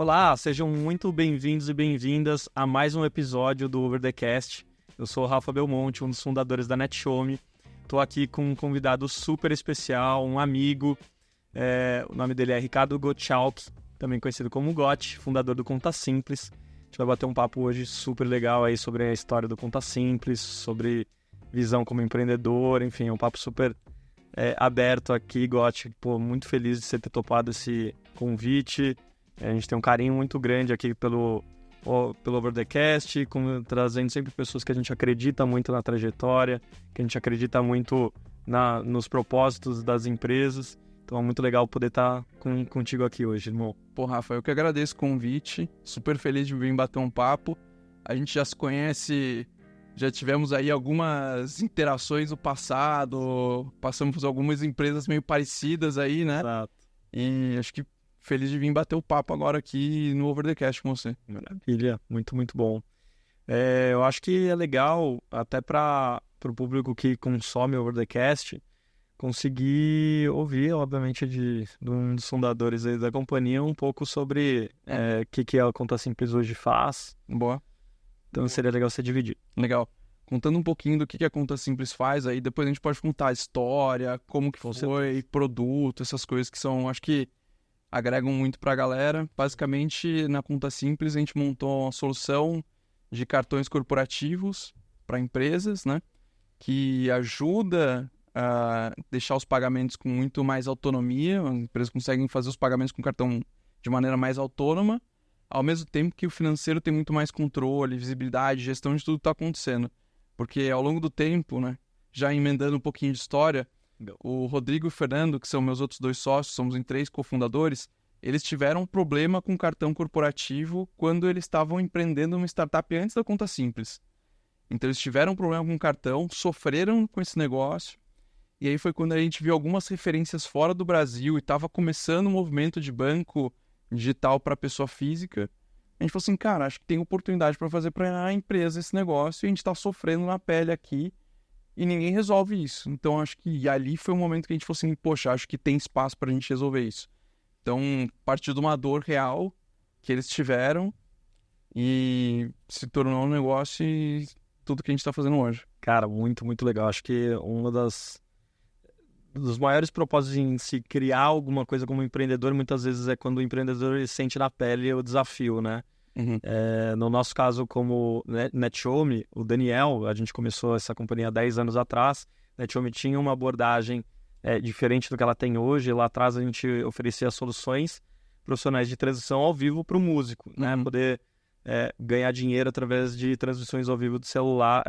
Olá, sejam muito bem-vindos e bem-vindas a mais um episódio do Over the Cast. Eu sou o Rafa Belmonte, um dos fundadores da NetShowMe. Estou aqui com um convidado super especial, um amigo. O nome dele é Ricardo Gottschalk, também conhecido como Gott, fundador do Conta Simples. A gente vai bater um papo hoje super legal aí sobre a história do Conta Simples, sobre visão como empreendedor, enfim, é um papo super aberto aqui, Gott. Pô, muito feliz de você ter topado esse convite. A gente tem um carinho muito grande aqui pelo Over the Cast, trazendo sempre pessoas que a gente acredita muito na trajetória, que a gente acredita muito nos propósitos das empresas. Então é muito legal poder estar contigo aqui hoje, irmão. Pô, Rafa, eu que agradeço o convite, super feliz de vir bater um papo. A gente já se conhece, já tivemos aí algumas interações no passado, passamos por algumas empresas meio parecidas aí, né? Exato. E acho que feliz de vir bater o papo agora aqui no Over the Cast com você. Maravilha, muito, muito bom. Eu acho que é legal, até para o público que consome o Over the Cast, conseguir ouvir, obviamente, de um dos fundadores aí da companhia um pouco sobre o que a Conta Simples hoje faz. Boa. Então seria legal você dividir. Legal. Contando um pouquinho do que a Conta Simples faz, aí depois a gente pode contar a história, como que foi, produto, essas coisas que são, acho que agregam muito para a galera. Basicamente, na Conta Simples, a gente montou uma solução de cartões corporativos para empresas, né? Que ajuda a deixar os pagamentos com muito mais autonomia. As empresas conseguem fazer os pagamentos com cartão de maneira mais autônoma, ao mesmo tempo que o financeiro tem muito mais controle, visibilidade, gestão de tudo que está acontecendo. Porque ao longo do tempo, né? Já emendando um pouquinho de história, o Rodrigo e o Fernando, que são meus outros dois sócios, somos em 3 cofundadores, eles tiveram um problema com cartão corporativo quando eles estavam empreendendo uma startup antes da Conta Simples. Então eles tiveram um problema com o cartão, sofreram com esse negócio, e aí foi quando a gente viu algumas referências fora do Brasil e estava começando um movimento de banco digital para pessoa física. A gente falou assim, cara, acho que tem oportunidade para fazer para a empresa esse negócio, e a gente está sofrendo na pele aqui, e ninguém resolve isso. Então, acho que ali foi um momento que a gente falou assim, poxa, acho que tem espaço pra gente resolver isso. Então, partiu de uma dor real que eles tiveram e se tornou um negócio e tudo que a gente tá fazendo hoje. Cara, muito, muito legal. Acho que dos maiores propósitos em se criar alguma coisa como empreendedor, muitas vezes é quando o empreendedor ele sente na pele o desafio, né? Uhum. No nosso caso, como NetShowMe, o Daniel, a gente começou essa companhia há 10 anos atrás. NetShowMe tinha uma abordagem diferente do que ela tem hoje. Lá atrás a gente oferecia soluções profissionais de transição ao vivo para o músico, né? Poder ganhar dinheiro através de transmissões ao vivo do celular,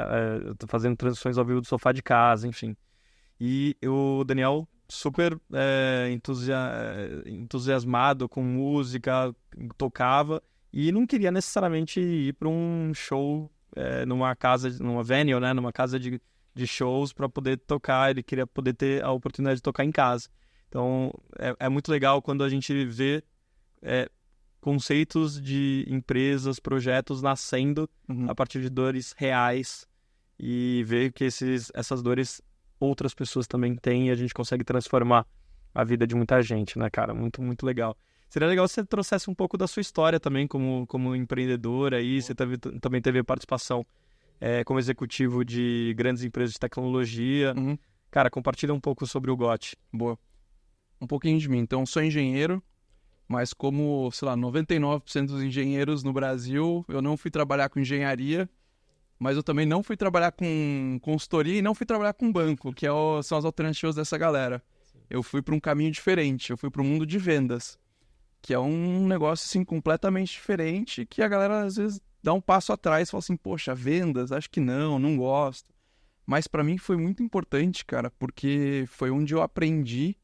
fazendo transmissões ao vivo do sofá de casa, enfim. E o Daniel super entusiasmado com música, tocava, e não queria necessariamente ir para um show numa venue, né? Numa casa de shows para poder tocar. Ele queria poder ter a oportunidade de tocar em casa. Então, é muito legal quando a gente vê conceitos de empresas, projetos nascendo a partir de dores reais e ver que essas dores outras pessoas também têm e a gente consegue transformar a vida de muita gente, né, cara? Muito, muito legal. Seria legal se você trouxesse um pouco da sua história também como empreendedor aí. Você também teve participação como executivo de grandes empresas de tecnologia. Cara, compartilha um pouco sobre o Gott. Boa. Um pouquinho de mim. Então, sou engenheiro, mas como, 99% dos engenheiros no Brasil, eu não fui trabalhar com engenharia, mas eu também não fui trabalhar com consultoria e não fui trabalhar com banco, que são as alternativas dessa galera. Eu fui para um caminho diferente, eu fui para o mundo de vendas, que é um negócio, assim, completamente diferente, que a galera, às vezes, dá um passo atrás e fala assim, poxa, vendas, acho que não gosto. Mas para mim foi muito importante, cara, porque foi onde eu aprendi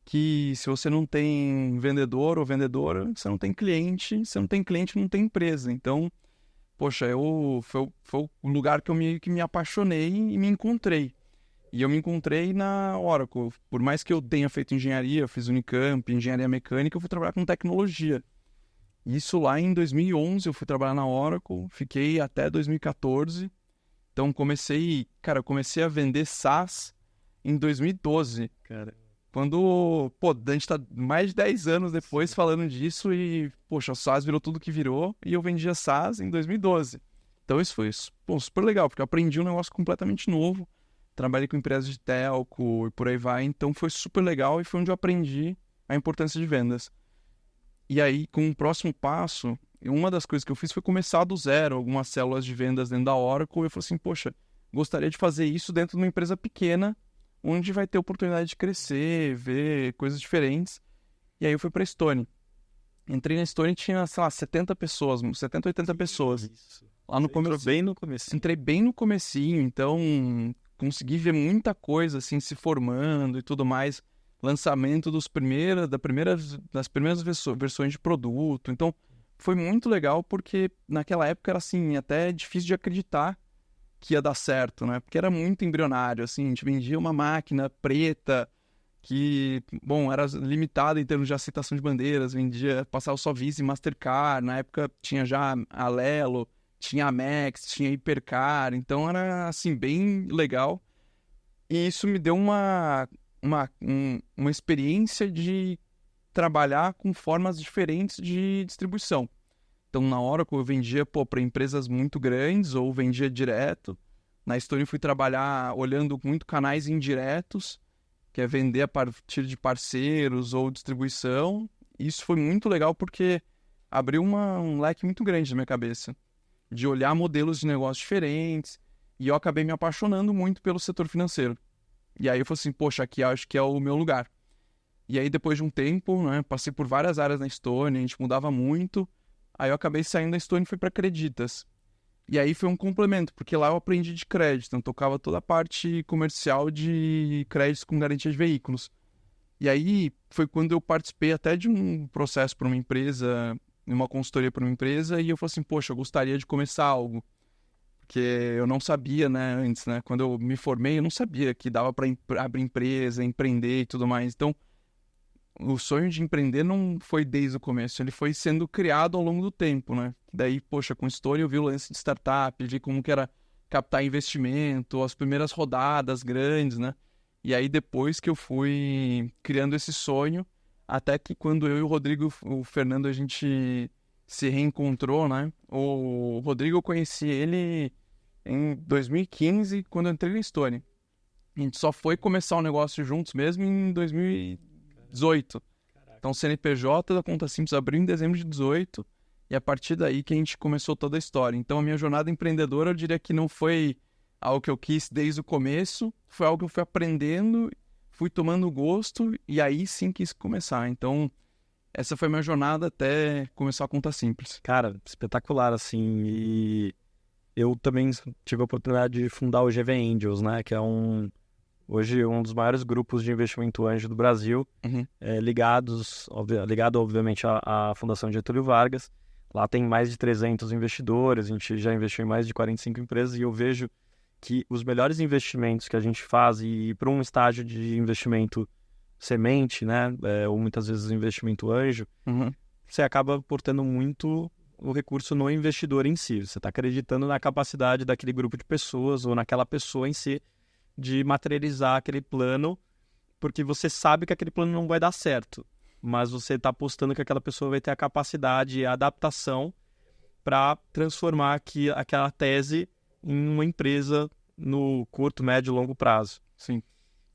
que se você não tem vendedor ou vendedora, você não tem cliente, se não tem cliente, não tem empresa. Então, poxa, foi o lugar que eu que me apaixonei e me encontrei. E eu me encontrei na Oracle. Por mais que eu tenha feito engenharia, eu fiz Unicamp, engenharia mecânica, eu fui trabalhar com tecnologia. Isso lá em 2011 eu fui trabalhar na Oracle, fiquei até 2014. Então comecei a vender SaaS em 2012. Cara. Quando, a gente tá mais de 10 anos depois falando disso e, poxa, o SaaS virou tudo que virou e eu vendia SaaS em 2012. Então isso foi, super legal, porque eu aprendi um negócio completamente novo, trabalhei com empresas de telco e por aí vai, então foi super legal e foi onde eu aprendi a importância de vendas. E aí, com o próximo passo, uma das coisas que eu fiz foi começar do zero, algumas células de vendas dentro da Oracle, e eu falei assim, poxa, gostaria de fazer isso dentro de uma empresa pequena, onde vai ter oportunidade de crescer, ver coisas diferentes. E aí eu fui para a Stone. Entrei na Stone e tinha, sei lá, 70 pessoas, 70, 80 pessoas. Isso. Lá no começo. Entrou bem no começo. Entrei bem no comecinho, então consegui ver muita coisa assim se formando e tudo mais. Lançamento das primeiras versões de produto. Então foi muito legal porque naquela época era assim, até difícil de acreditar que ia dar certo, né? Porque era muito embrionário, assim, a gente vendia uma máquina preta que, bom, era limitada em termos de aceitação de bandeiras, passava só Visa e Mastercard, na época tinha já a Alelo, tinha a Amex, tinha a Hipercar, então era, assim, bem legal. E isso me deu uma experiência de trabalhar com formas diferentes de distribuição. Então, na Oracle, eu vendia para empresas muito grandes ou vendia direto. Na Stone, fui trabalhar olhando muito canais indiretos, que é vender a partir de parceiros ou distribuição. Isso foi muito legal porque abriu um leque muito grande na minha cabeça, de olhar modelos de negócio diferentes. E eu acabei me apaixonando muito pelo setor financeiro. E aí eu falei assim, poxa, aqui acho que é o meu lugar. E aí, depois de um tempo, né, passei por várias áreas na Stone, a gente mudava muito. Aí eu acabei saindo da Stone e fui para Creditas. E aí foi um complemento, porque lá eu aprendi de crédito, então tocava toda a parte comercial de créditos com garantia de veículos. E aí foi quando eu participei até de um processo para uma empresa, uma consultoria para uma empresa, e eu falei assim, poxa, eu gostaria de começar algo. Porque eu não sabia, né, antes, né? Quando eu me formei, eu não sabia que dava para abrir empresa, empreender e tudo mais. Então, o sonho de empreender não foi desde o começo, ele foi sendo criado ao longo do tempo, né? Daí, poxa, com história eu vi o lance de startup, vi como que era captar investimento, as primeiras rodadas grandes, né? E aí depois que eu fui criando esse sonho, até que quando eu e o Rodrigo, o Fernando, a gente se reencontrou, né? O Rodrigo, eu conheci ele em 2015, quando eu entrei na Stone. A gente só foi começar o negócio juntos mesmo em 2018. Então, o CNPJ da Conta Simples abriu em dezembro de 2018 e a partir daí que a gente começou toda a história. Então, a minha jornada empreendedora, eu diria que não foi algo que eu quis desde o começo, foi algo que eu fui aprendendo, fui tomando gosto e aí sim quis começar. Então, essa foi a minha jornada até começar a Conta Simples. Cara, espetacular, assim, e eu também tive a oportunidade de fundar o GV Angels, né, que é hoje um dos maiores grupos de investimento anjo do Brasil, ligado obviamente à Fundação Getúlio Vargas. Lá tem mais de 300 investidores, a gente já investiu em mais de 45 empresas e eu vejo que os melhores investimentos que a gente faz e para um estágio de investimento semente, né, ou muitas vezes investimento anjo, você acaba aportando muito o recurso no investidor em si. Você está acreditando na capacidade daquele grupo de pessoas ou naquela pessoa em si de materializar aquele plano, porque você sabe que aquele plano não vai dar certo, mas você está apostando que aquela pessoa vai ter a capacidade e a adaptação para transformar aquela tese em uma empresa no curto, médio e longo prazo. Sim.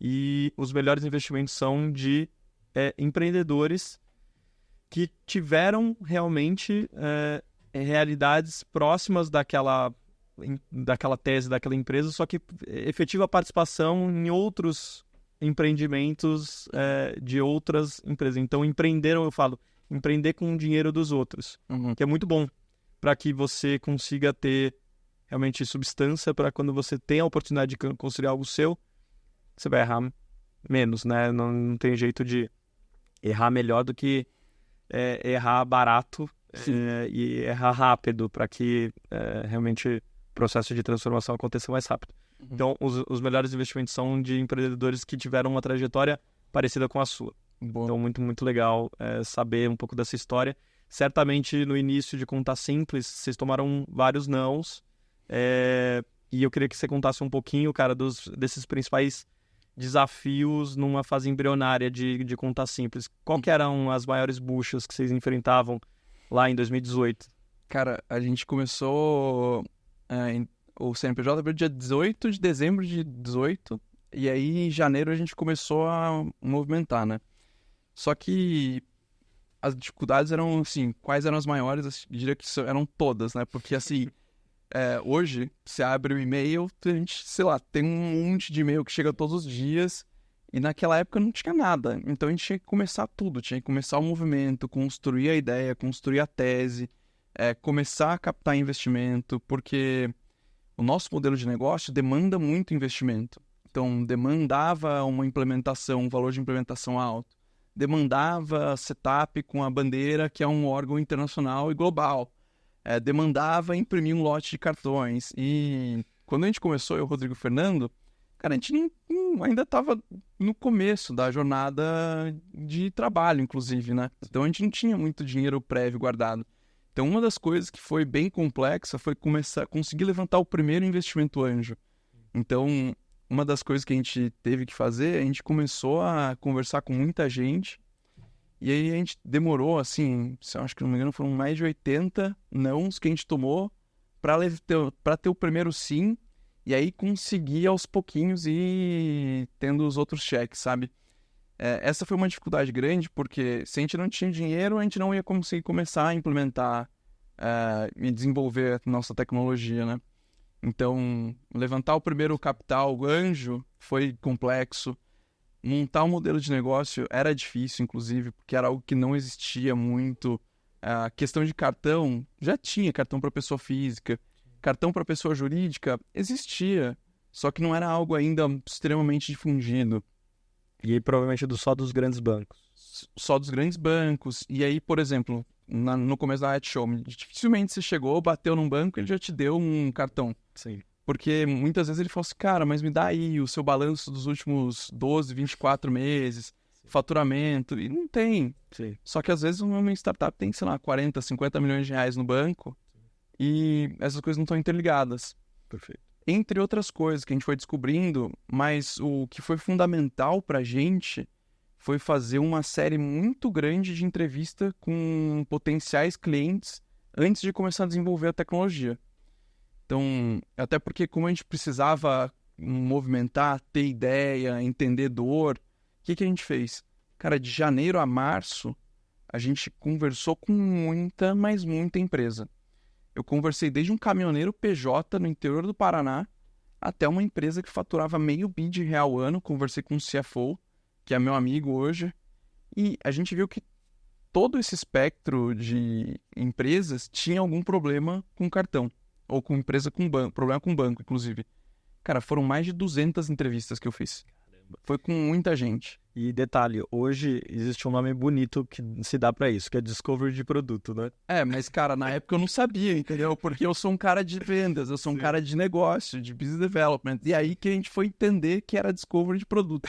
E os melhores investimentos são de empreendedores que tiveram realmente realidades próximas daquela tese, daquela empresa, só que efetiva participação em outros empreendimentos de outras empresas. Então, eu falo, empreender com o dinheiro dos outros, que é muito bom para que você consiga ter realmente substância para quando você tem a oportunidade de construir algo seu, você vai errar menos, né? Não tem jeito de errar melhor do que errar barato e errar rápido para que realmente o processo de transformação aconteça mais rápido. Então, os melhores investimentos são de empreendedores que tiveram uma trajetória parecida com a sua. Bom. Então, muito, muito legal saber um pouco dessa história. Certamente, no início de Conta Simples, vocês tomaram vários nãos. E eu queria que você contasse um pouquinho, cara, desses principais desafios numa fase embrionária de conta simples. Qual que eram as maiores buchas que vocês enfrentavam lá em 2018? Cara, a gente começou o CNPJ abriu dia 18 de dezembro de 18, e aí em janeiro a gente começou a movimentar, né? Só que as dificuldades eram, assim, quais eram as maiores? Eu diria que eram todas, né? Porque, assim, hoje, você abre o e-mail, a gente, sei lá, tem um monte de e-mail que chega todos os dias, e naquela época não tinha nada. Então a gente tinha que começar tudo, tinha que começar o movimento, construir a ideia, construir a tese, começar a captar investimento, porque o nosso modelo de negócio demanda muito investimento. Então, demandava uma implementação, um valor de implementação alto. Demandava setup com a bandeira, que é um órgão internacional e global. Demandava imprimir um lote de cartões. E quando a gente começou, eu e o Rodrigo Fernando, cara, a gente ainda estava no começo da jornada de trabalho, inclusive, né? Então, a gente não tinha muito dinheiro prévio guardado. Então, uma das coisas que foi bem complexa foi conseguir levantar o primeiro investimento anjo. Então, uma das coisas que a gente teve que fazer, a gente começou a conversar com muita gente, e aí a gente demorou, assim, acho que não me engano, foram mais de 80 nãos que a gente tomou para ter o primeiro sim, e aí conseguir aos pouquinhos ir tendo os outros cheques, sabe? Essa foi uma dificuldade grande, porque se a gente não tinha dinheiro, a gente não ia conseguir começar a implementar e desenvolver nossa tecnologia, né? Então, levantar o primeiro capital anjo foi complexo. Montar um modelo de negócio era difícil, inclusive, porque era algo que não existia muito. A questão de cartão, já tinha cartão para pessoa física. Cartão para pessoa jurídica existia, só que não era algo ainda extremamente difundido. E aí, provavelmente só dos grandes bancos. Só dos grandes bancos. E aí, por exemplo, no começo da NetShowme, dificilmente você chegou, bateu num banco, ele já te deu um cartão. Sim. Porque muitas vezes ele fala assim, cara, mas me dá aí o seu balanço dos últimos 12, 24 meses, faturamento, e não tem. Sim. Só que às vezes uma startup tem, sei lá, 40, 50 milhões de reais no banco, e essas coisas não estão interligadas. Perfeito. Entre outras coisas que a gente foi descobrindo, mas o que foi fundamental pra gente foi fazer uma série muito grande de entrevista com potenciais clientes antes de começar a desenvolver a tecnologia. Então, até porque como a gente precisava movimentar, ter ideia, entender dor, o que a gente fez? Cara, de janeiro a março, a gente conversou com muita, mas muita empresa. Eu conversei desde um caminhoneiro PJ no interior do Paraná até uma empresa que faturava R$500 milhão ano. Conversei com o CFO, que é meu amigo hoje, e a gente viu que todo esse espectro de empresas tinha algum problema com cartão, ou com empresa com banco, problema com banco, inclusive. Cara, foram mais de 200 entrevistas que eu fiz. Caramba. Foi com muita gente. E detalhe, hoje existe um nome bonito que se dá pra isso, que é Discovery de produto, né? Mas cara, na época eu não sabia, entendeu? Porque eu sou um cara de vendas, eu sou um cara de negócio, de business development. E aí que a gente foi entender que era Discovery de produto.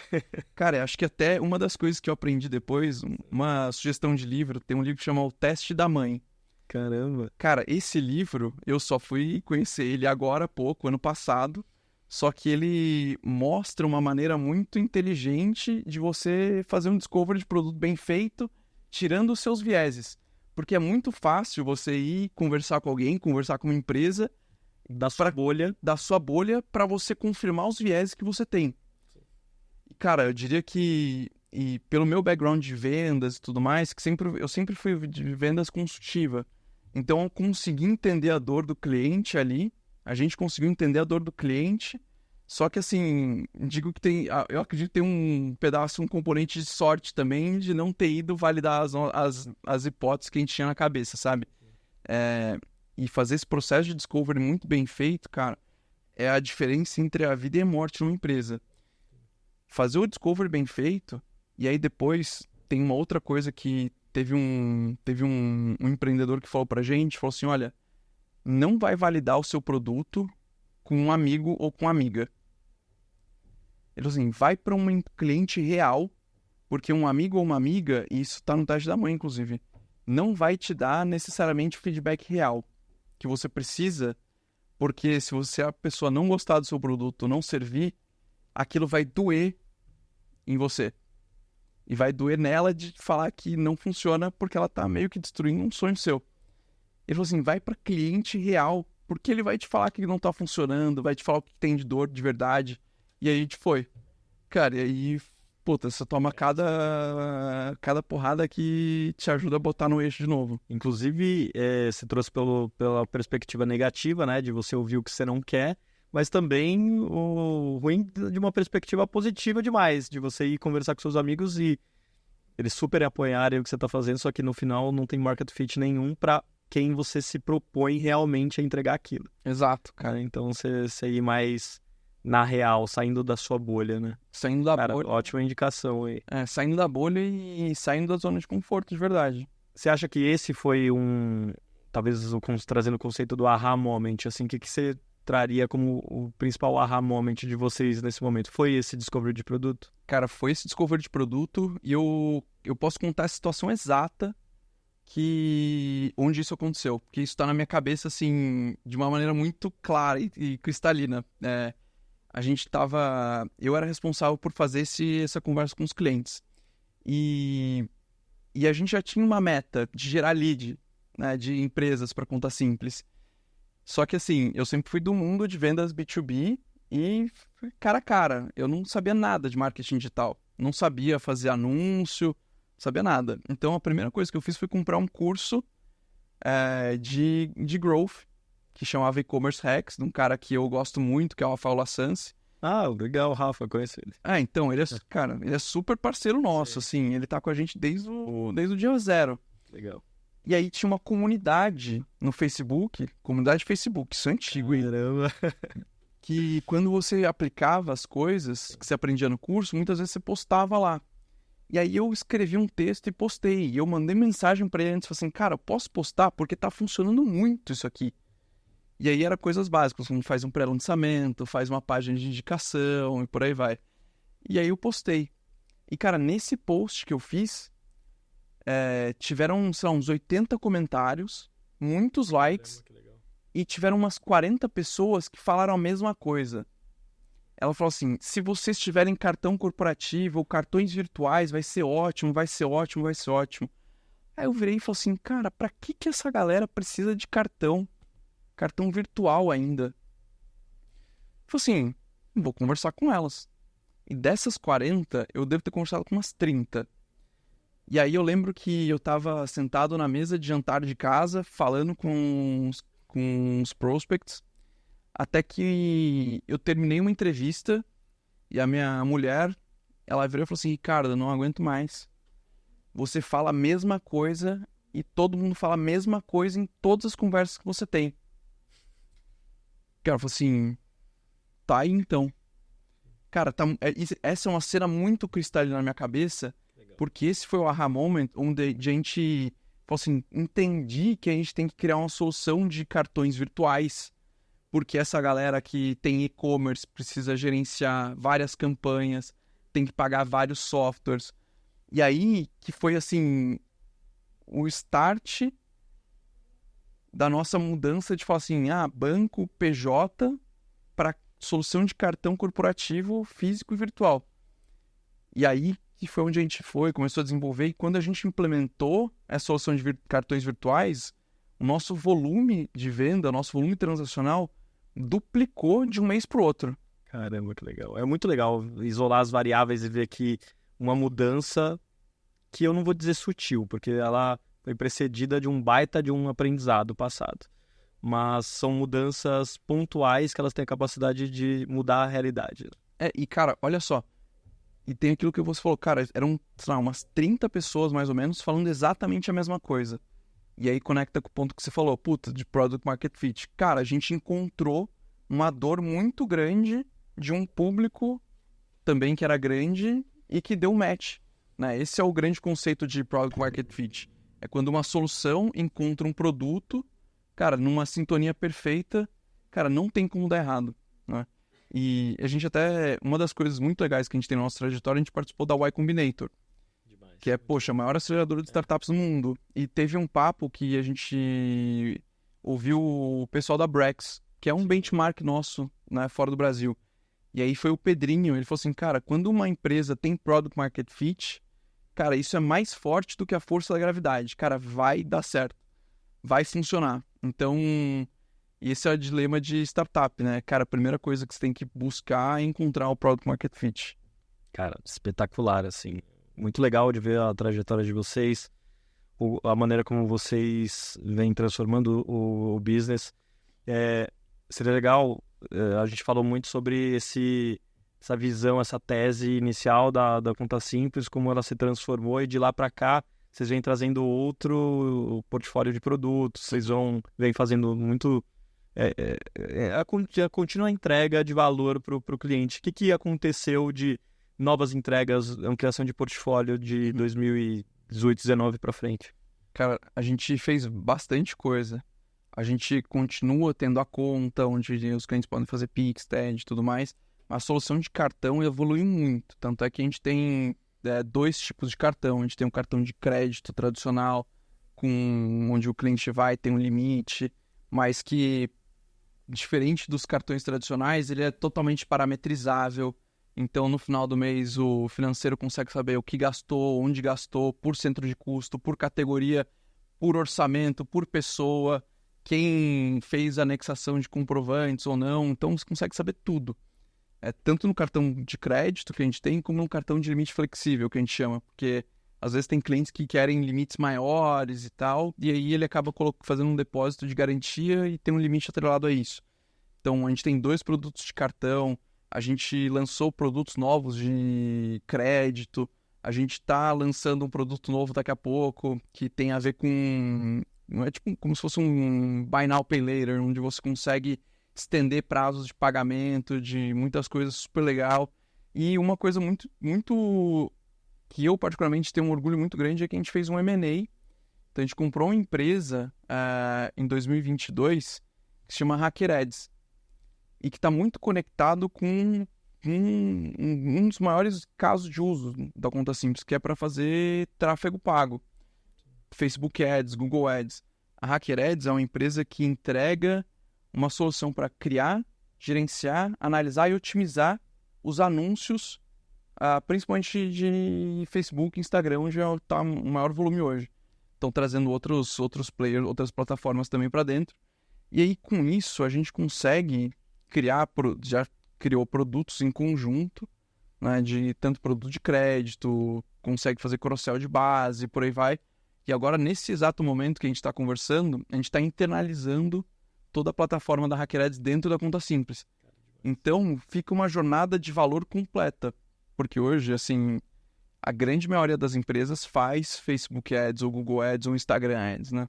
Cara, acho que até uma das coisas que eu aprendi depois, uma sugestão de livro, tem um livro que chama O Teste da Mãe. Caramba. Cara, esse livro, eu só fui conhecer ele agora há pouco, ano passado, só que ele mostra uma maneira muito inteligente de você fazer um discovery de produto bem feito, tirando os seus vieses. Porque é muito fácil você ir conversar com alguém, conversar com uma empresa da sua bolha, para você confirmar os vieses que você tem. Cara, eu diria que, e pelo meu background de vendas e tudo mais, que eu sempre fui de vendas consultiva. Então, eu consegui entender a dor do cliente ali, a gente conseguiu entender a dor do cliente, só que assim, eu acredito que tem um pedaço, um componente de sorte também, de não ter ido validar as hipóteses que a gente tinha na cabeça, sabe? E fazer esse processo de discovery muito bem feito, cara, é a diferença entre a vida e a morte numa empresa. Fazer o discovery bem feito, e aí depois tem uma outra coisa que teve um empreendedor que falou pra gente, falou assim, olha, não vai validar o seu produto com um amigo ou com uma amiga. Ele falou assim, vai para um cliente real, porque um amigo ou uma amiga, e isso tá no teste da mãe, inclusive, não vai te dar necessariamente o feedback real que você precisa, porque se a pessoa não gostar do seu produto, não servir, aquilo vai doer em você. E vai doer nela de falar que não funciona porque ela tá meio que destruindo um sonho seu. Ele falou assim, vai para cliente real, porque ele vai te falar que não tá funcionando, vai te falar o que tem de dor de verdade. E aí a gente foi. Cara, e aí, puta, você toma cada porrada que te ajuda a botar no eixo de novo. Inclusive, você trouxe pela perspectiva negativa, né? De você ouvir o que você não quer, mas também o ruim de uma perspectiva positiva demais, de você ir conversar com seus amigos e eles super apoiarem o que você tá fazendo, só que no final não tem market fit nenhum pra quem você se propõe realmente a entregar aquilo. Exato, Cara, cara. então você ir mais na real, saindo da sua bolha, né? Saindo da Cara, bolha. ótima indicação aí. Saindo da bolha e saindo da zona de conforto, de verdade. Você acha que esse foi talvez trazendo o conceito do aha moment, assim, o que você traria como o principal aha moment de vocês nesse momento? Foi esse discovery de produto? Cara, foi esse discovery de produto e eu posso contar a situação exata onde isso aconteceu. Porque isso tá na minha cabeça, assim, de uma maneira muito clara e cristalina. Eu era responsável por fazer essa conversa com os clientes. E a gente já tinha uma meta de gerar lead, né, de empresas para conta simples. Só que assim, eu sempre fui do mundo de vendas B2B e cara a cara. Eu não sabia nada de marketing digital. Não sabia fazer anúncio, não sabia nada. Então a primeira coisa que eu fiz foi comprar um curso de growth, que chamava E-Commerce Hacks, de um cara que eu gosto muito, que é o Rafael Lassance. Ah, legal, Rafa, conheço ele. Então, ele é super parceiro nosso, assim, ele tá com a gente desde o dia zero. Legal. E aí tinha uma comunidade no Facebook, comunidade Facebook, isso é antigo, hein? Caramba. Que quando você aplicava as coisas que você aprendia no curso, muitas vezes você postava lá. E aí eu escrevi um texto e postei. E eu mandei mensagem pra ele antes, falei assim, cara, eu posso postar porque tá funcionando muito isso aqui. E aí era coisas básicas, como faz um pré-lançamento, faz uma página de indicação e por aí vai. E aí eu postei. E cara, nesse post que eu fiz, tiveram, sei lá, uns 80 comentários, muitos likes, e tiveram umas 40 pessoas que falaram a mesma coisa. Ela falou assim, se vocês tiverem cartão corporativo ou cartões virtuais, vai ser ótimo, vai ser ótimo, vai ser ótimo. Aí eu virei e falei assim, cara, pra que essa galera precisa de cartão? Cartão virtual ainda. Falei assim, vou conversar com elas. E dessas 40, eu devo ter conversado com umas 30. E aí eu lembro que eu tava sentado na mesa de jantar de casa, falando com os prospects, até que eu terminei uma entrevista e a minha mulher, ela virou e falou assim, Ricardo, eu não aguento mais. Você fala a mesma coisa e todo mundo fala a mesma coisa em todas as conversas que você tem. Cara, ela falou assim, tá aí então. Cara, essa é uma cena muito cristalina na minha cabeça, porque esse foi o aha moment onde a gente, assim, entendi que a gente tem que criar uma solução de cartões virtuais, porque essa galera que tem e-commerce precisa gerenciar várias campanhas, tem que pagar vários softwares. E aí que foi, assim, o start da nossa mudança de falar assim, banco PJ para solução de cartão corporativo físico e virtual. E aí que foi onde a gente começou a desenvolver, e quando a gente implementou essa solução de cartões virtuais, o nosso volume de venda, nosso volume transacional duplicou de um mês para o outro. Caramba, que legal. É muito legal isolar as variáveis e ver que uma mudança que eu não vou dizer sutil, porque ela foi precedida de um baita de um aprendizado passado. Mas são mudanças pontuais que elas têm a capacidade de mudar a realidade. E cara, olha só. E tem aquilo que você falou, cara, eram, sei lá, umas 30 pessoas mais ou menos falando exatamente a mesma coisa. E aí conecta com o ponto que você falou, de Product Market Fit. Cara, a gente encontrou uma dor muito grande de um público também que era grande e que deu match, né? Esse é o grande conceito de Product Market Fit. É quando uma solução encontra um produto, cara, numa sintonia perfeita, cara, não tem como dar errado, né? E a gente uma das coisas muito legais que a gente tem na nossa trajetória, a gente participou da Y Combinator, que é, a maior aceleradora de startups do mundo. E teve um papo que a gente ouviu o pessoal da Brex, que é um benchmark nosso, né, fora do Brasil. E aí foi o Pedrinho, ele falou assim, cara, quando uma empresa tem Product Market Fit, cara, isso é mais forte do que a força da gravidade. Cara, vai dar certo, vai funcionar. Então, esse é o dilema de startup, né? Cara, a primeira coisa que você tem que buscar é encontrar o Product Market Fit. Cara, espetacular, assim. Muito legal de ver a trajetória de vocês, a maneira como vocês vêm transformando o business. Seria legal, a gente falou muito sobre essa visão, essa tese inicial da Conta Simples, como ela se transformou, e de lá para cá vocês vêm trazendo outro portfólio de produtos, vocês vêm fazendo muito a contínua entrega de valor para o cliente. O que aconteceu de novas entregas, ampliação de portfólio de 2018, 2019 para frente? Cara, a gente fez bastante coisa. A gente continua tendo a conta, onde os clientes podem fazer Pix, TED e tudo mais. A solução de cartão evoluiu muito. Tanto é que a gente tem 2 tipos de cartão. A gente tem um cartão de crédito tradicional, onde o cliente vai, tem um limite, mas que, diferente dos cartões tradicionais, ele é totalmente parametrizável. Então, no final do mês, o financeiro consegue saber o que gastou, onde gastou, por centro de custo, por categoria, por orçamento, por pessoa, quem fez a anexação de comprovantes ou não. Então, você consegue saber tudo. Tanto no cartão de crédito que a gente tem, como no cartão de limite flexível, que a gente chama. Porque, às vezes, tem clientes que querem limites maiores e tal, e aí ele acaba fazendo um depósito de garantia e tem um limite atrelado a isso. Então, a gente tem 2 produtos de cartão. A gente lançou produtos novos de crédito. A gente está lançando um produto novo daqui a pouco, que tem a ver com... Não é tipo como se fosse um Buy Now, Pay Later, onde você consegue estender prazos de pagamento, de muitas coisas, super legal. E uma coisa muito, muito... que eu particularmente tenho um orgulho muito grande é que a gente fez um M&A. Então, a gente comprou uma empresa em 2022 que se chama HackerAds. E que está muito conectado com um dos maiores casos de uso da Conta Simples, que é para fazer tráfego pago. Facebook Ads, Google Ads. A HackerAds é uma empresa que entrega uma solução para criar, gerenciar, analisar e otimizar os anúncios, principalmente de Facebook e Instagram, onde está o maior volume hoje. Estão trazendo outros players, outras plataformas também para dentro. E aí, com isso, a gente consegue já criou produtos em conjunto, né, de tanto produto de crédito, consegue fazer cross-sell de base, por aí vai. E agora, nesse exato momento que a gente está conversando, a gente está internalizando toda a plataforma da HackerAds dentro da Conta Simples. Então, fica uma jornada de valor completa. Porque hoje, assim, a grande maioria das empresas faz Facebook Ads, ou Google Ads, ou Instagram Ads, né?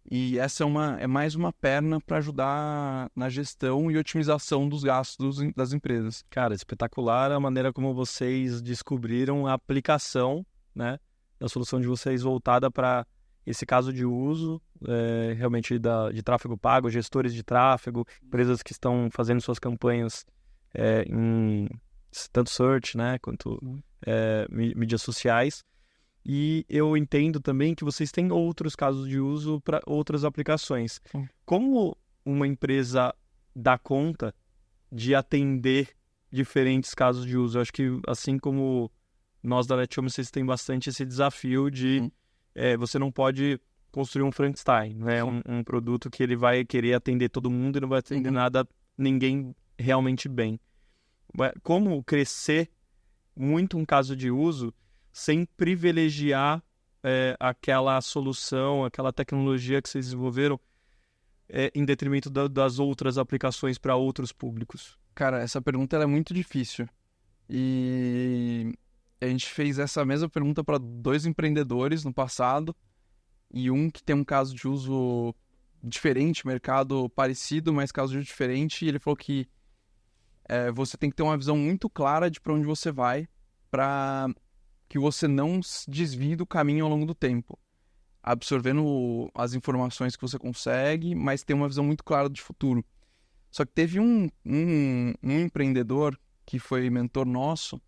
E essa é mais uma perna para ajudar na gestão e otimização dos gastos das empresas. Cara, espetacular a maneira como vocês descobriram a aplicação, né, da solução de vocês voltada para esse caso de uso, realmente de tráfego pago, gestores de tráfego, empresas que estão fazendo suas campanhas em tanto search, né, quanto mídias sociais. E eu entendo também que vocês têm outros casos de uso para outras aplicações. Sim. Como uma empresa dá conta de atender diferentes casos de uso? Eu acho que, assim como nós da NetHome, vocês têm bastante esse desafio de você não pode construir um Frankenstein, né? Um produto que ele vai querer atender todo mundo e não vai atender ninguém realmente bem. Como crescer muito um caso de uso sem privilegiar aquela solução, aquela tecnologia que vocês desenvolveram em detrimento das outras aplicações para outros públicos? Cara, essa pergunta ela é muito difícil. E a gente fez essa mesma pergunta para 2 empreendedores no passado, e um que tem um caso de uso diferente, mercado parecido, mas caso de uso diferente, e ele falou que você tem que ter uma visão muito clara de para onde você vai, para que você não se desvie do caminho ao longo do tempo, absorvendo as informações que você consegue, mas ter uma visão muito clara de futuro. Só que teve um empreendedor que foi mentor nosso,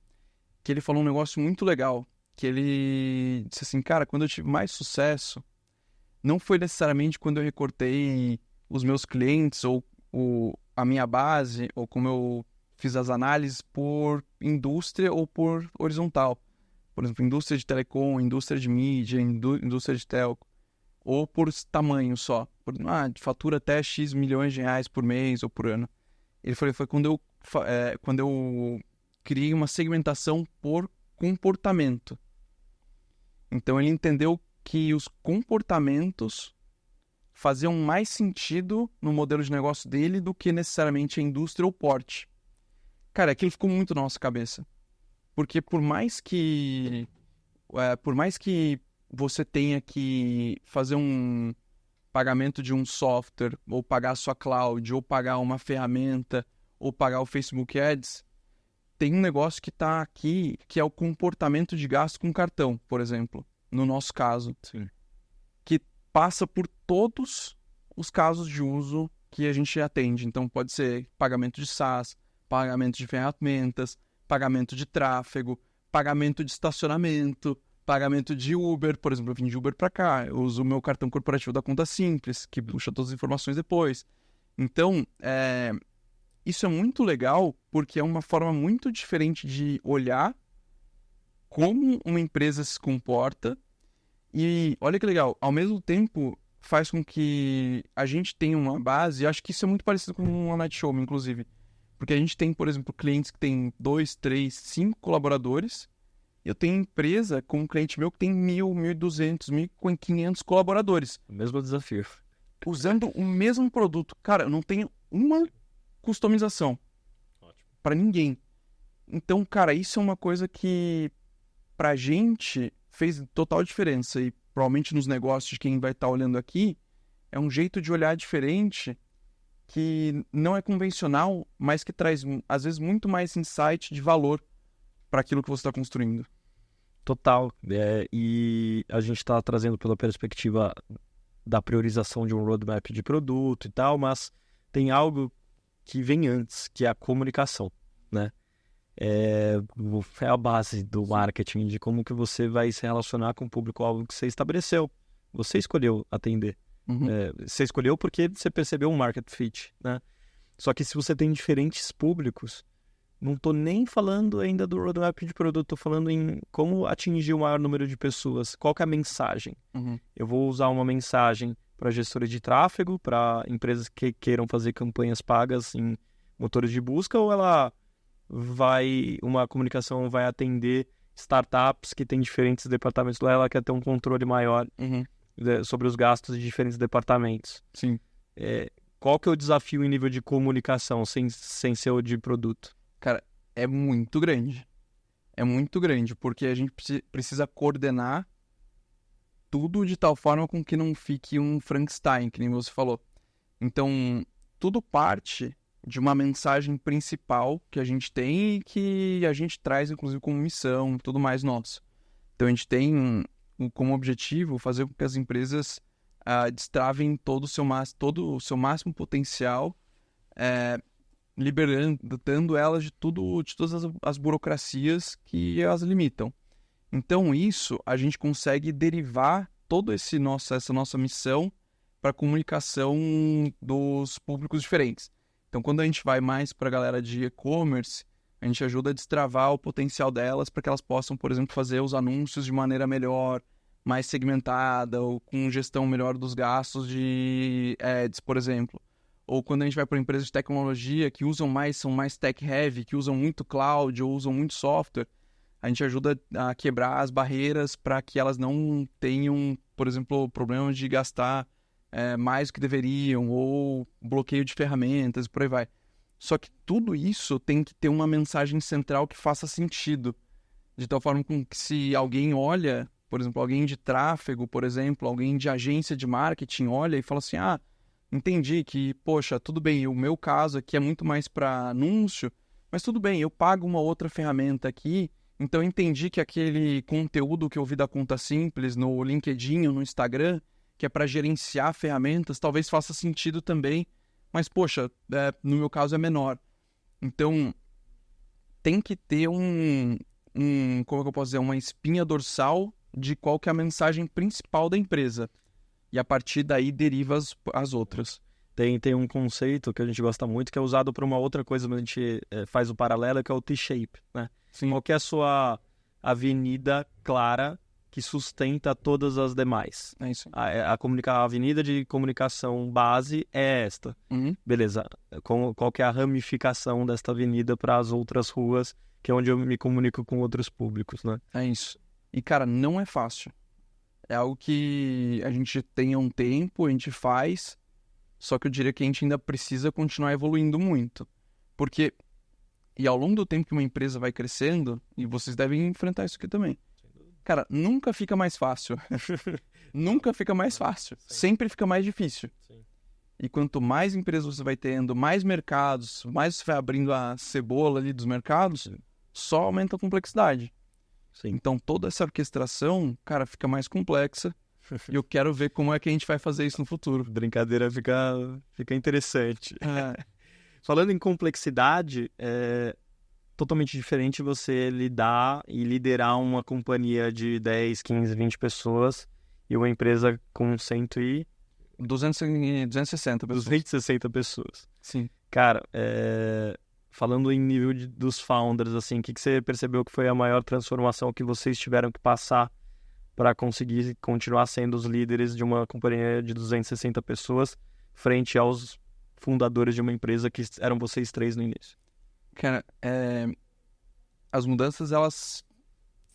que ele falou um negócio muito legal, que ele disse assim, cara, quando eu tive mais sucesso, não foi necessariamente quando eu recortei os meus clientes ou a minha base, ou como eu fiz as análises por indústria ou por horizontal. Por exemplo, indústria de telecom, indústria de mídia, indústria de telco. Ou por tamanho só. De fatura até X milhões de reais por mês ou por ano. Ele falou, foi quando eu criei uma segmentação por comportamento. Então ele entendeu que os comportamentos faziam mais sentido no modelo de negócio dele do que necessariamente a indústria ou porte. Cara, aquilo ficou muito na nossa cabeça. Porque por mais que você tenha que fazer um pagamento de um software, ou pagar a sua cloud, ou pagar uma ferramenta, ou pagar o Facebook Ads, tem um negócio que está aqui, que é o comportamento de gasto com cartão, por exemplo, no nosso caso. Sim. Que passa por todos os casos de uso que a gente atende. Então, pode ser pagamento de SaaS, pagamento de ferramentas, pagamento de tráfego, pagamento de estacionamento, pagamento de Uber. Por exemplo, eu vim de Uber para cá, eu uso o meu cartão corporativo da Conta Simples, que puxa todas as informações depois. Então, isso é muito legal, porque é uma forma muito diferente de olhar como uma empresa se comporta. E olha que legal, ao mesmo tempo faz com que a gente tenha uma base, acho que isso é muito parecido com a NetShowme, inclusive. Porque a gente tem, por exemplo, clientes que têm 2, 3, 5 colaboradores. Eu tenho empresa com um cliente meu que tem 1.000, 1.200, 1.500 colaboradores. O mesmo desafio. Usando o mesmo produto. Cara, eu não tenho uma customização para ninguém. Então, cara, isso é uma coisa que pra gente fez total diferença. E provavelmente nos negócios de quem vai estar olhando aqui, é um jeito de olhar diferente que não é convencional, mas que traz, às vezes, muito mais insight de valor para aquilo que você está construindo. Total. E a gente está trazendo pela perspectiva da priorização de um roadmap de produto e tal, mas tem algo que vem antes, que é a comunicação, né? É a base do marketing, de como que você vai se relacionar com o público-alvo que você estabeleceu. Você escolheu atender. Uhum. Você escolheu porque você percebeu um market fit, né? Só que se você tem diferentes públicos, não estou nem falando ainda do roadmap de produto, estou falando em como atingir o maior número de pessoas. Qual que é a mensagem? Uhum. Eu vou usar uma mensagem para gestores de tráfego, para empresas que queiram fazer campanhas pagas em motores de busca, ou uma comunicação vai atender startups que têm diferentes departamentos lá, ela quer ter um controle maior sobre os gastos de diferentes departamentos. Sim. Qual que é o desafio em nível de comunicação sem ser o de produto? Cara, é muito grande. É muito grande, porque a gente precisa coordenar tudo de tal forma com que não fique um Frankenstein, que nem você falou. Então, tudo parte de uma mensagem principal que a gente tem e que a gente traz, inclusive, como missão, tudo mais nosso. Então, a gente tem como objetivo fazer com que as empresas destravem todo o seu máximo potencial, liberando elas de todas as burocracias que as limitam. Então, isso a gente consegue derivar toda essa nossa missão para a comunicação dos públicos diferentes. Então, quando a gente vai mais para a galera de e-commerce, a gente ajuda a destravar o potencial delas para que elas possam, por exemplo, fazer os anúncios de maneira melhor, mais segmentada, ou com gestão melhor dos gastos de ads, por exemplo. Ou quando a gente vai para empresas de tecnologia que são mais tech-heavy, que usam muito cloud ou usam muito software, a gente ajuda a quebrar as barreiras para que elas não tenham, por exemplo, problemas de gastar mais do que deveriam, ou bloqueio de ferramentas e por aí vai. Só que tudo isso tem que ter uma mensagem central que faça sentido. De tal forma que se alguém olha, por exemplo, alguém de tráfego, por exemplo, alguém de agência de marketing olha e fala assim, entendi que, poxa, tudo bem, o meu caso aqui é muito mais para anúncio, mas tudo bem, eu pago uma outra ferramenta aqui, então eu entendi que aquele conteúdo que eu vi da Conta Simples no LinkedIn ou no Instagram, que é para gerenciar ferramentas, talvez faça sentido também, mas, poxa, no meu caso é menor. Então, tem que ter como é que eu posso dizer, uma espinha dorsal de qual que é a mensagem principal da empresa. E a partir daí deriva as outras. tem um conceito que a gente gosta muito, que é usado para uma outra coisa, mas a gente faz o paralelo, que é o T-shape, né? Sim. Qual que é a sua avenida clara que sustenta todas as demais? É isso. A avenida de comunicação base é esta. Beleza. Qual que é a ramificação desta avenida para as outras ruas, que é onde eu me comunico com outros públicos, né? É isso. E, cara, não é fácil. É algo que a gente tem há um tempo, a gente faz, só que eu diria que a gente ainda precisa continuar evoluindo muito. Porque, e ao longo do tempo que uma empresa vai crescendo, e vocês devem enfrentar isso aqui também, cara, nunca fica mais fácil. Nunca fica mais fácil. Sempre fica mais difícil. Sim. E quanto mais empresas você vai tendo, mais mercados, mais você vai abrindo a cebola ali dos mercados, só aumenta a complexidade. Sim. Então toda essa orquestração, cara, fica mais complexa. E eu quero ver como é que a gente vai fazer isso no futuro. Brincadeira fica interessante. Falando em complexidade, é totalmente diferente você lidar e liderar uma companhia de 10, 15, 20 pessoas e uma empresa com 260 pessoas. 260 pessoas. Sim. Cara, falando em nível dos founders, assim, o que você percebeu que foi a maior transformação que vocês tiveram que passar para conseguir continuar sendo os líderes de uma companhia de 260 pessoas frente aos fundadores de uma empresa que eram vocês três no início? Cara, as mudanças, elas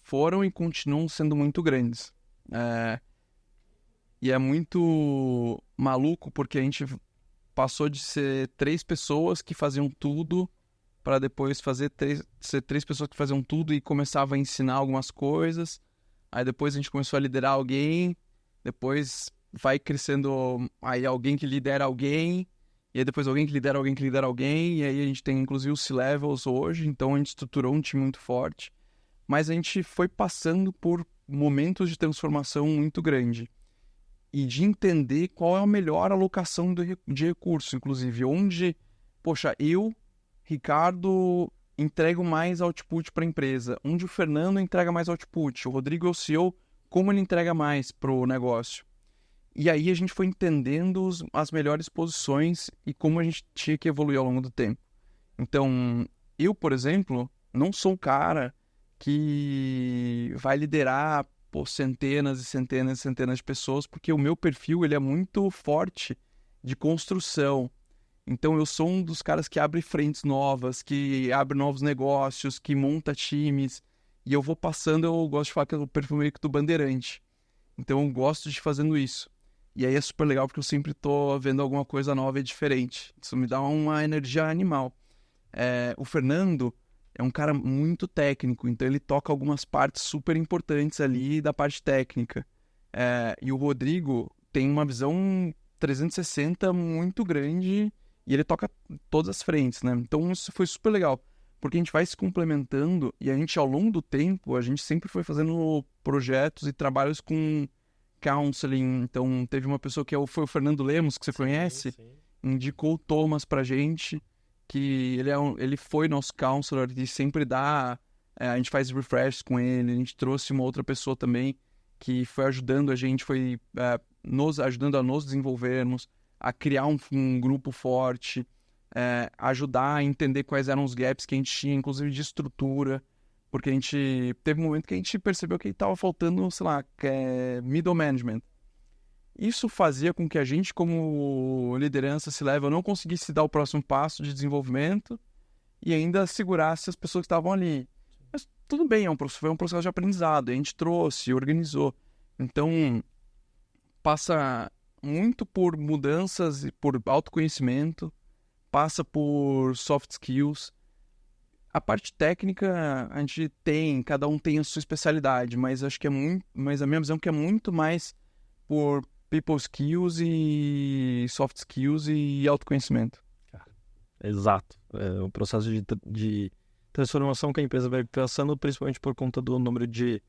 foram e continuam sendo muito grandes. E é muito maluco porque a gente passou de ser 3 pessoas que faziam tudo para depois ser 3 pessoas que faziam tudo e começavam a ensinar algumas coisas. Aí depois a gente começou a liderar alguém, depois vai crescendo aí alguém que lidera alguém, e aí depois alguém que lidera alguém que lidera alguém, e aí a gente tem inclusive os C-Levels hoje, então a gente estruturou um time muito forte. Mas a gente foi passando por momentos de transformação muito grande. E de entender qual é a melhor alocação de recursos, inclusive. Onde, poxa, eu, Ricardo, entrego mais output para a empresa. Onde o Fernando entrega mais output. O Rodrigo é o CEO, como ele entrega mais para o negócio. E aí a gente foi entendendo as melhores posições e como a gente tinha que evoluir ao longo do tempo. Então, eu, por exemplo, não sou o cara que vai liderar centenas e centenas e centenas de pessoas, porque o meu perfil ele é muito forte de construção. Então eu sou um dos caras que abre frentes novas, que abre novos negócios, que monta times, e eu vou passando, eu gosto de falar que é o perfil meio que do bandeirante. Então eu gosto de fazendo isso. E aí é super legal porque eu sempre tô vendo alguma coisa nova e diferente. Isso me dá uma energia animal. O Fernando é um cara muito técnico, então ele toca algumas partes super importantes ali da parte técnica. E o Rodrigo tem uma visão 360 muito grande e ele toca todas as frentes, né? Então isso foi super legal, porque a gente vai se complementando e a gente, ao longo do tempo, a gente sempre foi fazendo projetos e trabalhos com counseling. Então teve uma pessoa que foi o Fernando Lemos, que você conhece, sim. indicou o Thomas pra gente, que ele foi nosso counselor e sempre dá, a gente faz refresh com ele, a gente trouxe uma outra pessoa também que foi ajudando a gente, foi ajudando a nos desenvolvermos, a criar um grupo forte, ajudar a entender quais eram os gaps que a gente tinha, inclusive de estrutura, porque a gente teve um momento que a gente percebeu que estava faltando, sei lá, middle management. Isso fazia com que a gente, como liderança C-Level, não conseguisse dar o próximo passo de desenvolvimento e ainda segurasse as pessoas que estavam ali. Mas tudo bem, foi um processo de aprendizado, a gente trouxe, organizou. Então, passa muito por mudanças e por autoconhecimento, passa por soft skills. A parte técnica, a gente cada um tem a sua especialidade, mas acho que mas a minha visão é que é muito mais por people skills e soft skills e autoconhecimento. Exato. É o processo de transformação que a empresa vai passando, principalmente por conta do número de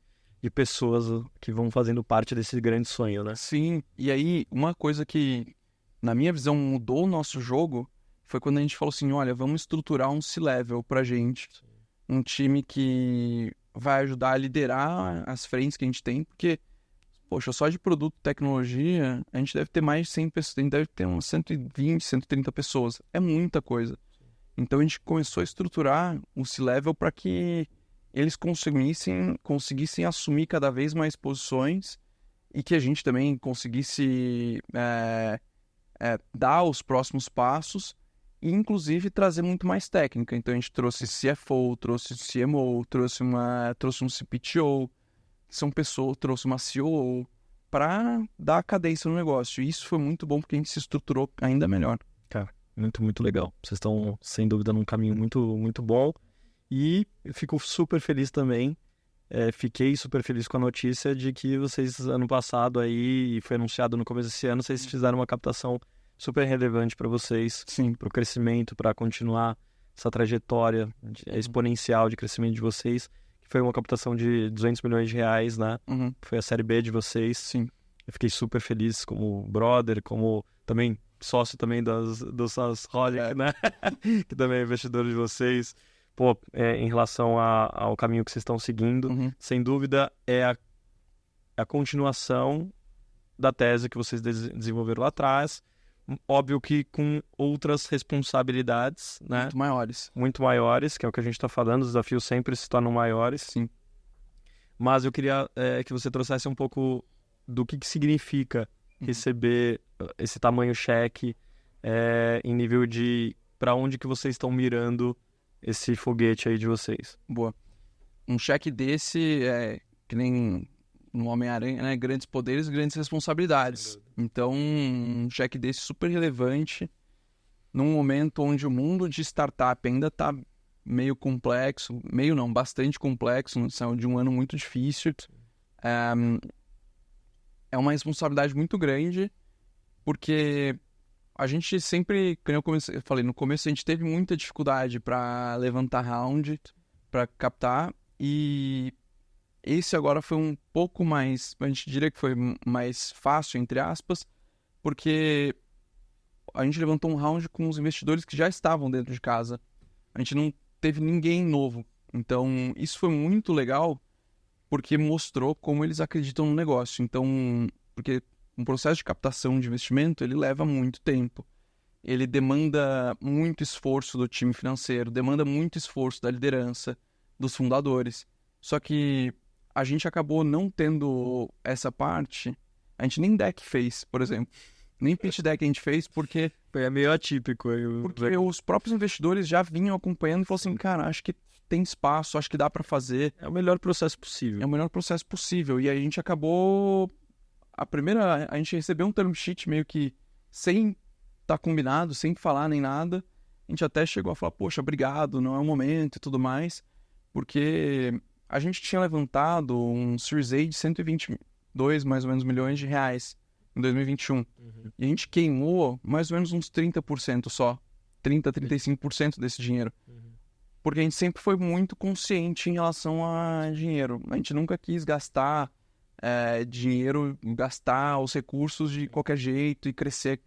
pessoas que vão fazendo parte desse grande sonho, né? Sim, e aí uma coisa que, na minha visão, mudou o nosso jogo foi quando a gente falou assim, olha, vamos estruturar um C-Level pra gente. Sim. Um time que vai ajudar a liderar as frentes que a gente tem, porque poxa, só de produto e tecnologia, a gente deve ter mais de 100 pessoas, a gente deve ter umas 120, 130 pessoas. É muita coisa. Então a gente começou a estruturar o C-Level para que eles conseguissem assumir cada vez mais posições e que a gente também conseguisse dar os próximos passos e, inclusive, trazer muito mais técnica. Então a gente trouxe CFO, trouxe CMO, trouxe um CPTO, trouxe uma COO para dar cadência no negócio. E isso foi muito bom porque a gente se estruturou ainda melhor. Cara, muito, muito legal. Vocês estão, sem dúvida, num caminho muito, muito bom. E eu fico super feliz também. Fiquei super feliz com a notícia de que vocês, ano passado aí, foi anunciado no começo desse ano, vocês fizeram uma captação super relevante para vocês, para o crescimento, para continuar essa trajetória exponencial de crescimento de vocês, que foi uma captação de 200 milhões de reais, né? Foi a série B de vocês. Sim. Eu fiquei super feliz como brother, como também sócio também do SaaSholic, né? Que também é investidor de vocês. Pô, em relação ao caminho que vocês estão seguindo, sem dúvida é a continuação da tese que vocês desenvolveram lá atrás. Óbvio que com outras responsabilidades, né? Muito maiores, que é o que a gente está falando, os desafios sempre se tornam maiores. Sim. Mas eu queria que você trouxesse um pouco do que significa receber esse tamanho cheque em nível de para onde que vocês estão mirando esse foguete aí de vocês. Boa. Um cheque desse que nem no Homem-Aranha, né? Grandes poderes, grandes responsabilidades. Então, um cheque desse super relevante num momento onde o mundo de startup ainda está meio complexo, meio não, bastante complexo, de um ano muito difícil. É uma responsabilidade muito grande, porque a gente sempre, como eu falei, no começo a gente teve muita dificuldade para levantar round, para captar, e esse agora foi um pouco mais, a gente diria que foi mais fácil, entre aspas, porque a gente levantou um round com os investidores que já estavam dentro de casa. A gente não teve ninguém novo. Então, isso foi muito legal, porque mostrou como eles acreditam no negócio. Então, porque um processo de captação de investimento, ele leva muito tempo. Ele demanda muito esforço do time financeiro, demanda muito esforço da liderança, dos fundadores. Só que a gente acabou não tendo essa parte. A gente nem deck fez, por exemplo. Nem pitch deck a gente fez porque... É meio atípico. Porque os próprios investidores já vinham acompanhando e falaram assim, cara, acho que tem espaço, acho que dá para fazer. É o melhor processo possível. É o melhor processo possível. E aí a gente acabou... A gente recebeu um term sheet meio que sem estar combinado, sem falar nem nada. A gente até chegou a falar, poxa, obrigado, não é o momento e tudo mais. Porque a gente tinha levantado um Series A de 122, mais ou menos, milhões de reais em 2021. E a gente queimou mais ou menos uns 30% só. 30%, 35% desse dinheiro. Porque a gente sempre foi muito consciente em relação a dinheiro. A gente nunca quis gastar dinheiro, gastar os recursos de qualquer jeito e crescer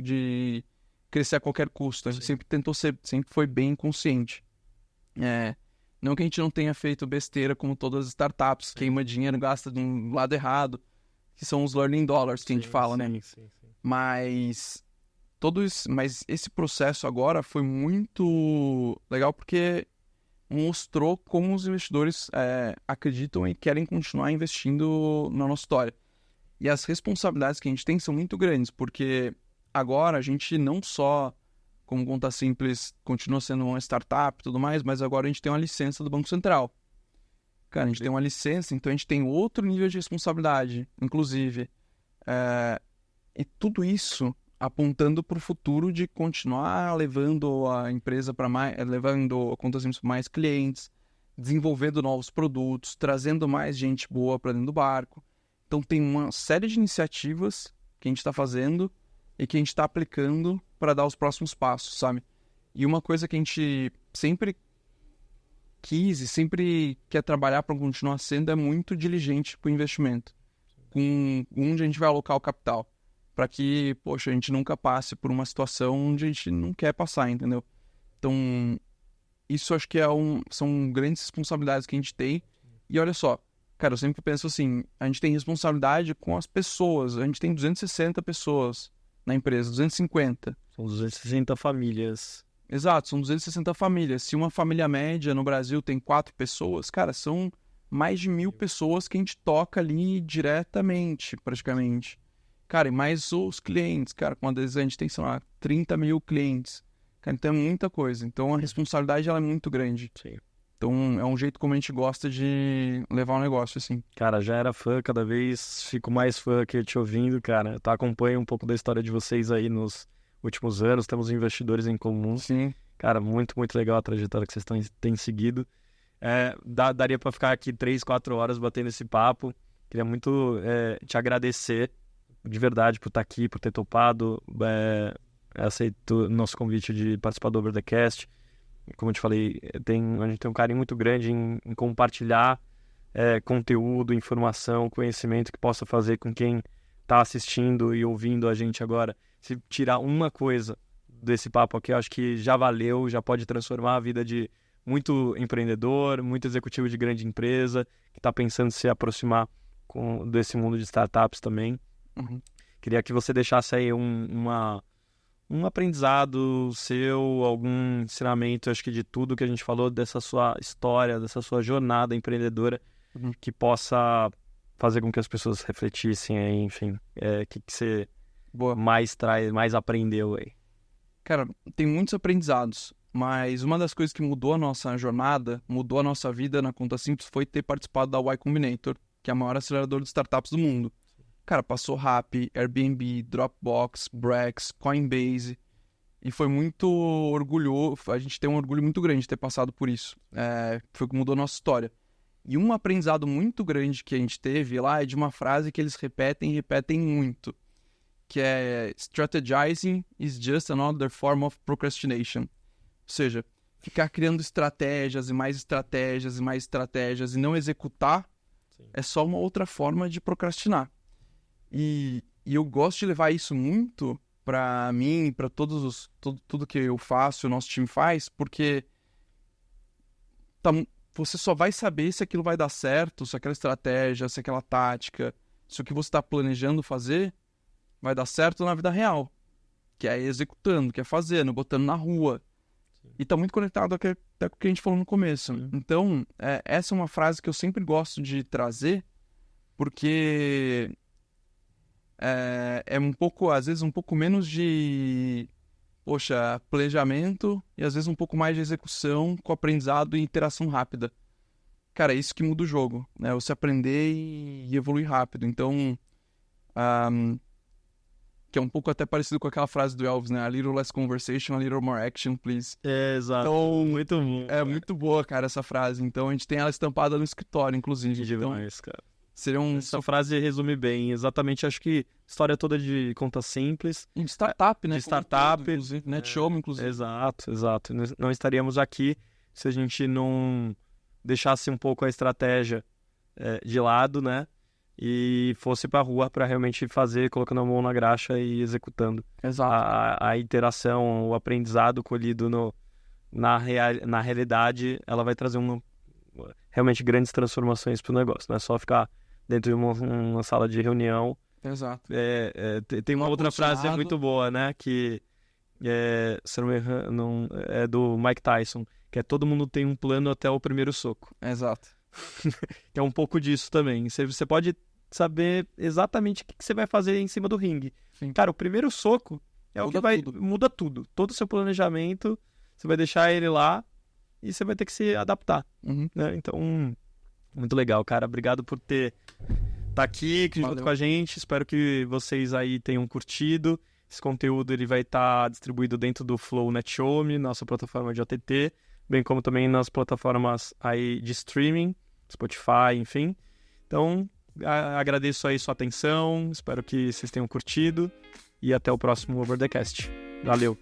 a qualquer custo. A gente sempre foi bem consciente. Não que a gente não tenha feito besteira como todas as startups, queima dinheiro, gasta de um lado errado, que são os learning dollars que a gente fala, né? Sim. Mas esse processo agora foi muito legal porque mostrou como os investidores acreditam e querem continuar investindo na nossa história. E as responsabilidades que a gente tem são muito grandes, porque agora a gente não só, como Conta Simples, continua sendo uma startup e tudo mais, mas agora a gente tem uma licença do Banco Central. Cara, a gente tem uma licença, então a gente tem outro nível de responsabilidade, inclusive. E tudo isso apontando para o futuro de continuar levando a empresa para mais, levando a Conta Simples para mais clientes, desenvolvendo novos produtos, trazendo mais gente boa para dentro do barco. Então tem uma série de iniciativas que a gente está fazendo e que a gente está aplicando para dar os próximos passos, sabe? E uma coisa que a gente sempre quis e sempre quer trabalhar para continuar sendo é muito diligente com o investimento, com onde a gente vai alocar o capital, para que, poxa, a gente nunca passe por uma situação onde a gente não quer passar, entendeu? Então, isso acho que são grandes responsabilidades que a gente tem. E olha só, Cara, eu sempre penso assim, a gente tem responsabilidade com as pessoas. A gente tem 260 pessoas na empresa, 250. São 260 famílias. Exato, são 260 famílias. Se uma família média no Brasil tem 4 pessoas, cara, são mais de 1.000 pessoas que a gente toca ali diretamente, praticamente. Cara, e mais os clientes, cara, com a vezes a gente tem, sei lá, 30 mil clientes. Cara, então é muita coisa. Então a responsabilidade ela é muito grande. Sim. Então é um jeito como a gente gosta de levar o negócio, assim. Cara, já era fã, cada vez fico mais fã aqui te ouvindo, cara. Eu acompanho um pouco da história de vocês aí nos últimos anos, temos investidores em comum. Sim. Cara, muito, muito legal a trajetória que vocês têm seguido. Daria pra ficar aqui 3, 4 horas batendo esse papo. Queria muito te agradecer, de verdade, por estar aqui, por ter topado, aceito o nosso convite de participar do Over the Cast. Como eu te falei, a gente tem um carinho muito grande em compartilhar conteúdo, informação, conhecimento que possa fazer com quem está assistindo e ouvindo a gente agora. Se tirar uma coisa desse papo aqui, eu acho que já valeu, já pode transformar a vida de muito empreendedor, muito executivo de grande empresa, que está pensando em se aproximar desse mundo de startups também. Uhum. Queria que você deixasse aí um aprendizado seu, algum ensinamento, acho que de tudo que a gente falou, dessa sua história, dessa sua jornada empreendedora, que possa fazer com que as pessoas refletissem aí, enfim, que você mais aprendeu aí. Cara, tem muitos aprendizados, mas uma das coisas que mudou a nossa jornada, mudou a nossa vida na Conta Simples foi ter participado da Y Combinator, que é a maior aceleradora de startups do mundo. Cara, passou Rappi, Airbnb, Dropbox, Brex, Coinbase, e foi muito orgulhoso, a gente tem um orgulho muito grande de ter passado por isso. Foi o que mudou a nossa história. E um aprendizado muito grande que a gente teve lá é de uma frase que eles repetem muito, que é strategizing is just another form of procrastination. Ou seja, ficar criando estratégias e mais estratégias e mais estratégias e não executar é só uma outra forma de procrastinar. E eu gosto de levar isso muito para mim, para tudo que eu faço, o nosso time faz, porque você só vai saber se aquilo vai dar certo, se aquela estratégia, se aquela tática, se o que você está planejando fazer vai dar certo na vida real, que é executando, que é fazendo, botando na rua. Sim. E está muito conectado até com o que a gente falou no começo. Sim. Então, essa é uma frase que eu sempre gosto de trazer, porque é um pouco, às vezes, um pouco menos de planejamento e às vezes um pouco mais de execução com aprendizado e interação rápida. Cara, é isso que muda o jogo, né? Você aprender e evoluir rápido. Então, que é um pouco até parecido com aquela frase do Elvis, né? A little less conversation, a little more action, please. Exato. Então, muito bom. É muito boa, cara, essa frase. Então, a gente tem ela estampada no escritório, inclusive. Demais, cara. Essa frase resume bem, exatamente, acho que história toda de Conta Simples. De startup, né? De startup. Tudo, inclusive, NetShowme, inclusive. Exato. Não estaríamos aqui se a gente não deixasse um pouco a estratégia de lado, né? E fosse pra rua para realmente fazer, colocando a mão na graxa e executando. Exato. A interação, o aprendizado colhido na realidade, ela vai trazer realmente grandes transformações pro negócio. Não é só ficar dentro de uma sala de reunião. Exato. Tem uma outra frase muito boa, né? Que se não me engano, é do Mike Tyson, que é todo mundo tem um plano até o primeiro soco. Exato. Que é um pouco disso também. Você pode saber exatamente o que você vai fazer em cima do ringue. Sim. Cara, o primeiro soco muda tudo. Todo o seu planejamento, você vai deixar ele lá e você vai ter que se adaptar. Uhum. Né? Então, muito legal, cara. Obrigado por estar aqui junto com a gente. Espero que vocês aí tenham curtido. Esse conteúdo ele vai estar distribuído dentro do Flow NetShowme, nossa plataforma de OTT, bem como também nas plataformas aí de streaming, Spotify, enfim. Então, agradeço aí sua atenção, espero que vocês tenham curtido e até o próximo Over the Cast. Valeu!